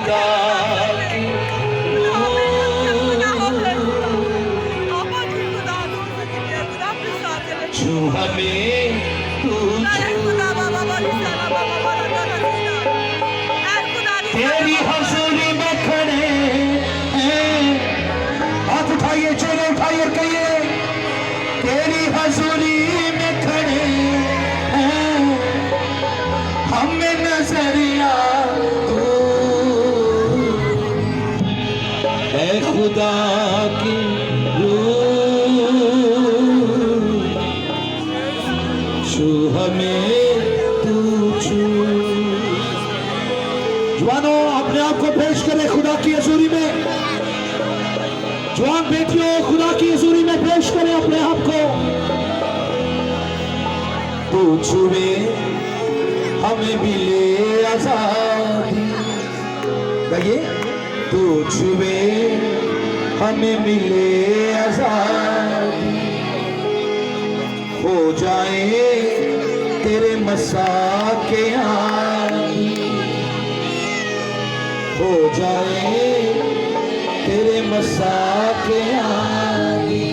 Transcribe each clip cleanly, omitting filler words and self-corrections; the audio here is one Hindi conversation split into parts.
खुदा छू हमें तू तेरी हजूरी में खड़े हैं। हाथ उठाइए, चेहरे उठाइए और कहिए तेरी हजूरी में खड़े हैं, हमें नजरिया तू है खुदा की छू हमें तू छू। जवानों अपने आप को पेश करें खुदा की हजूरी में। जवान बेटियों खुदा की हजूरी में पेश करें अपने आप को। तू छुए हमें मिले आजादी, कहिए तू छुए हमें मिले आजादी, हो जाए तेरे मसा के आदी, हो जाए तेरे मसा के आदी,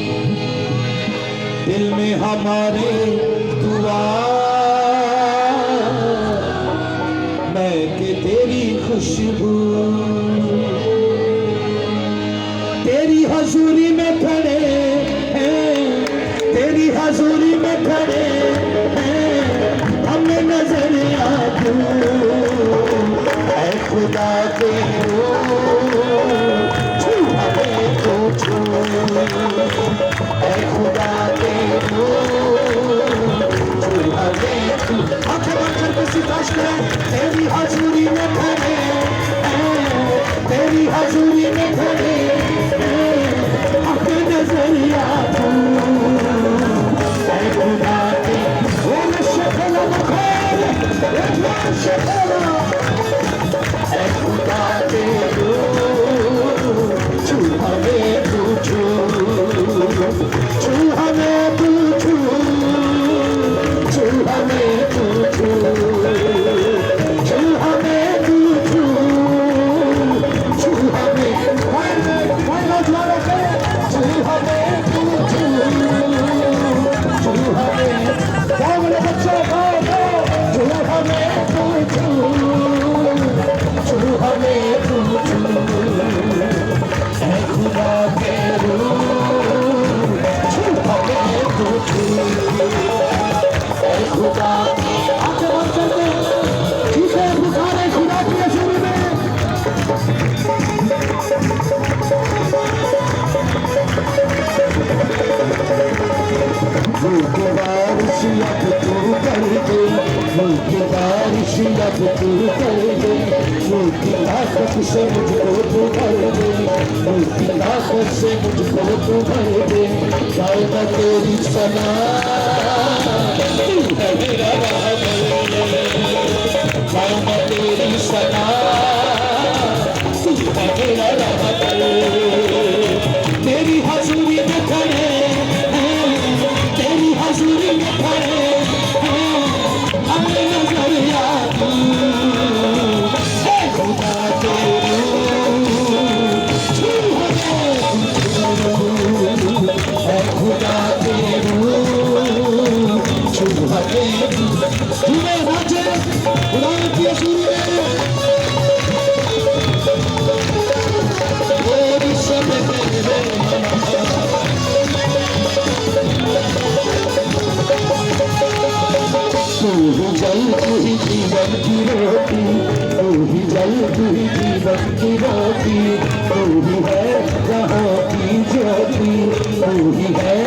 दिल में हमारे दुआ मैं के तेरी खुशबू, तेरी हजूरी में खड़े हैं, तेरी हजूरी में खड़े हैं, हमें नजर आती है खुदा के छू हमें तो छू है खुदा के छू हमें तू। आंखें बंद करके सिताश करें। तेरी हजूरी में खड़े हैं, तेरी हजूरी में खड़े हैं, हमें नजर आती है खुदा के शक्ल बखैर शक्ल है खुदा के छू हमें तू छू, छू हमें तू छू, छू हमें तू छू, छू हमें तू छू, छू हमें नौजवानों के छू हमें तू छू, छू हमें क्या बोले बच्चों छू हमें तू छू, छू हमें तू छू है खुदा के छू हमें तू छू है खुदा। आंखें बंद करके चीखें पुकारे खुदा की हजूरी में। मुझे बारिश अब तू कर दे, मुझे बारिश अब तू कर दे, मुझकी ताकत से मुझको तू भर दे, मुझकी ताकत से मुझको तू भर दे, चाहे मैं तेरी सना तू है मेरा रहमत, चाहे मैं तेरी सना तू है मेरा रहमत, तेरी हजूरी में खड़े हैं, तेरी हजूरी में खड़े हैं, हमें नजर आती है खुदा के छू हमें है खुदा के छू हमें झूमे नाचे खुदा की हजूरी में। तेरी सब तेरे तू ही जल तू ही जीवन की रोटी, तू ही जल तू ही जीवन की रोटी, तू ही है जहाँ की ज्योति, तू ही है